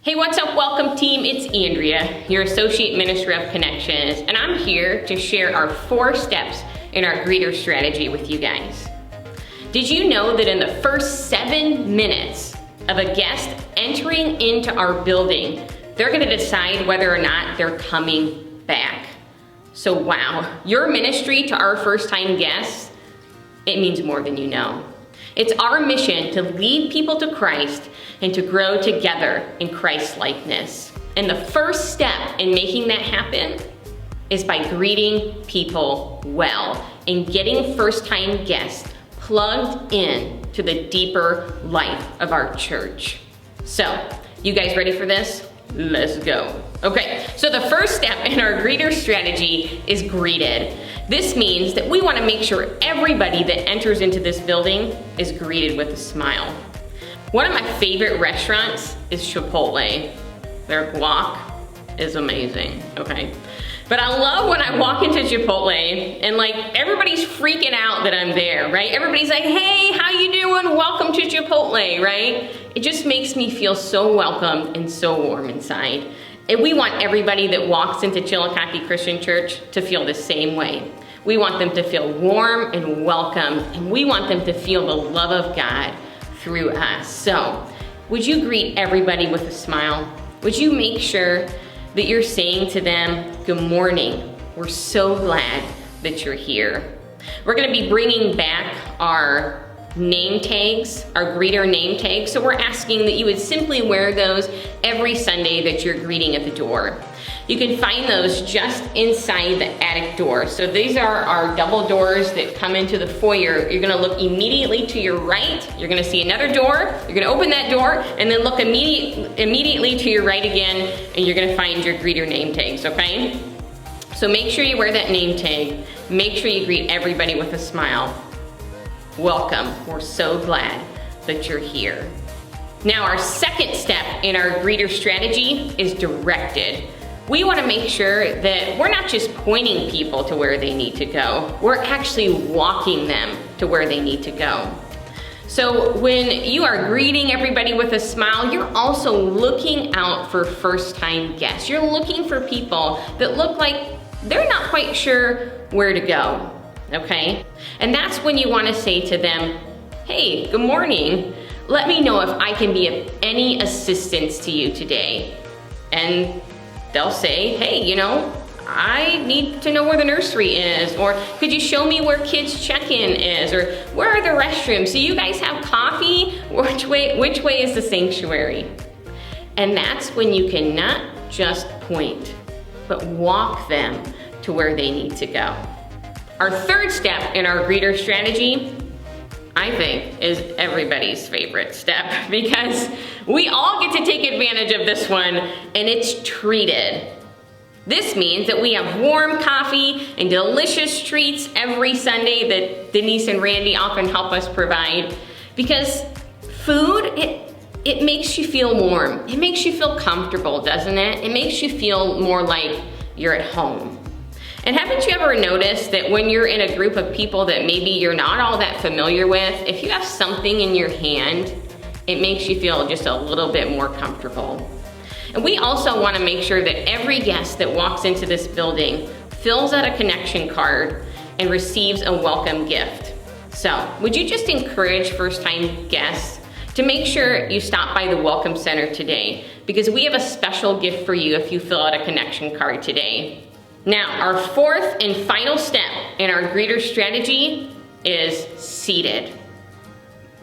Hey, what's up? Welcome team, it's Andrea, your Associate Minister of Connections, and I'm here to share our 4 steps in our greeter strategy with you guys. Did you know that in the first 7 minutes of a guest entering into our building, they're gonna decide whether or not they're coming back? So wow, your ministry to our first-time guests, it means more than you know. It's our mission to lead people to Christ and to grow together in Christ-likeness. And the first step in making that happen is by greeting people well and getting first-time guests plugged in to the deeper life of our church. So, you guys ready for this? Let's go. Okay, so the first step in our greeter strategy is greeted. This means that we want to make sure everybody that enters into this building is greeted with a smile. One of my favorite restaurants is Chipotle. Their guac is amazing, okay? But I love when I walk into Chipotle and like everybody's freaking out that I'm there, right? Everybody's like, hey, how you doing? Welcome to Chipotle, right? It just makes me feel so welcome and so warm inside. And we want everybody that walks into Chillicothe Christian Church to feel the same way. We want them to feel warm and welcome, and we want them to feel the love of God through us. So, would you greet everybody with a smile? Would you make sure that you're saying to them, good morning, we're so glad that you're here. We're gonna be bringing back our name tags, our greeter name tags, so we're asking that you would simply wear those every Sunday that you're greeting at the door. You can find those just inside the attic door. So these are our double doors that come into the foyer. You're gonna look immediately to your right, you're gonna see another door, you're gonna open that door, and then look immediately to your right again, and you're gonna find your greeter name tags, okay? So make sure you wear that name tag. Make sure you greet everybody with a smile. Welcome, we're so glad that you're here. Now our second step in our greeter strategy is directed. We want to make sure that we're not just pointing people to where they need to go, we're actually walking them to where they need to go. So when you are greeting everybody with a smile, you're also looking out for first-time guests. You're looking for people that look like they're not quite sure where to go, okay? And that's when you want to say to them, hey, good morning. Let me know if I can be of any assistance to you today. And they'll say, hey, you know, I need to know where the nursery is, or could you show me where kids check-in is, or where are the restrooms? Do you guys have coffee? Which way is the sanctuary? And that's when you can not just point, but walk them to where they need to go. Our third step in our greeter strategy, I think, is everybody's favorite step because we all get to take advantage of this one, and it's treated. This means that we have warm coffee and delicious treats every Sunday that Denise and Randy often help us provide, because food, it makes you feel warm. It makes you feel comfortable, doesn't it? It makes you feel more like you're at home. And haven't you ever noticed that when you're in a group of people that maybe you're not all that familiar with, if you have something in your hand, it makes you feel just a little bit more comfortable. And we also want to make sure that every guest that walks into this building fills out a connection card and receives a welcome gift. So, would you just encourage first-time guests to make sure you stop by the Welcome Center today, because we have a special gift for you if you fill out a connection card today. Now, our fourth and final step in our greeter strategy is seated.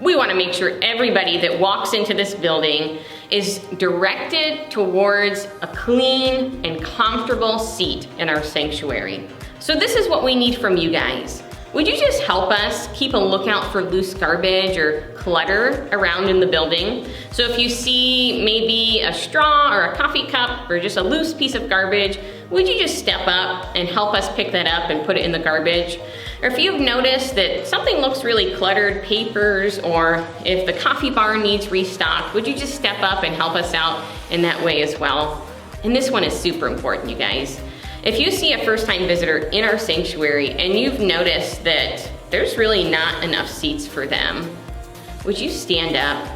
We want to make sure everybody that walks into this building is directed towards a clean and comfortable seat in our sanctuary. So this is what we need from you guys. Would you just help us keep a lookout for loose garbage or clutter around in the building? So if you see maybe a straw or a coffee cup or just a loose piece of garbage, would you just step up and help us pick that up and put it in the garbage? Or if you've noticed that something looks really cluttered, papers, or if the coffee bar needs restocked, would you just step up and help us out in that way as well? And this one is super important, you guys. If you see a first-time visitor in our sanctuary and you've noticed that there's really not enough seats for them, would you stand up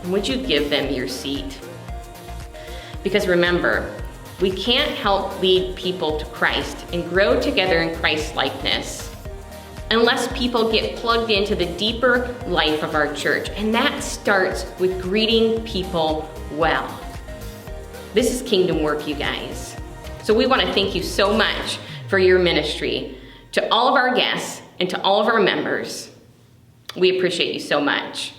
and would you give them your seat? Because remember, we can't help lead people to Christ and grow together in Christ's likeness unless people get plugged into the deeper life of our church. And that starts with greeting people well. This is kingdom work, you guys. So we want to thank you so much for your ministry. To all of our guests and to all of our members, we appreciate you so much.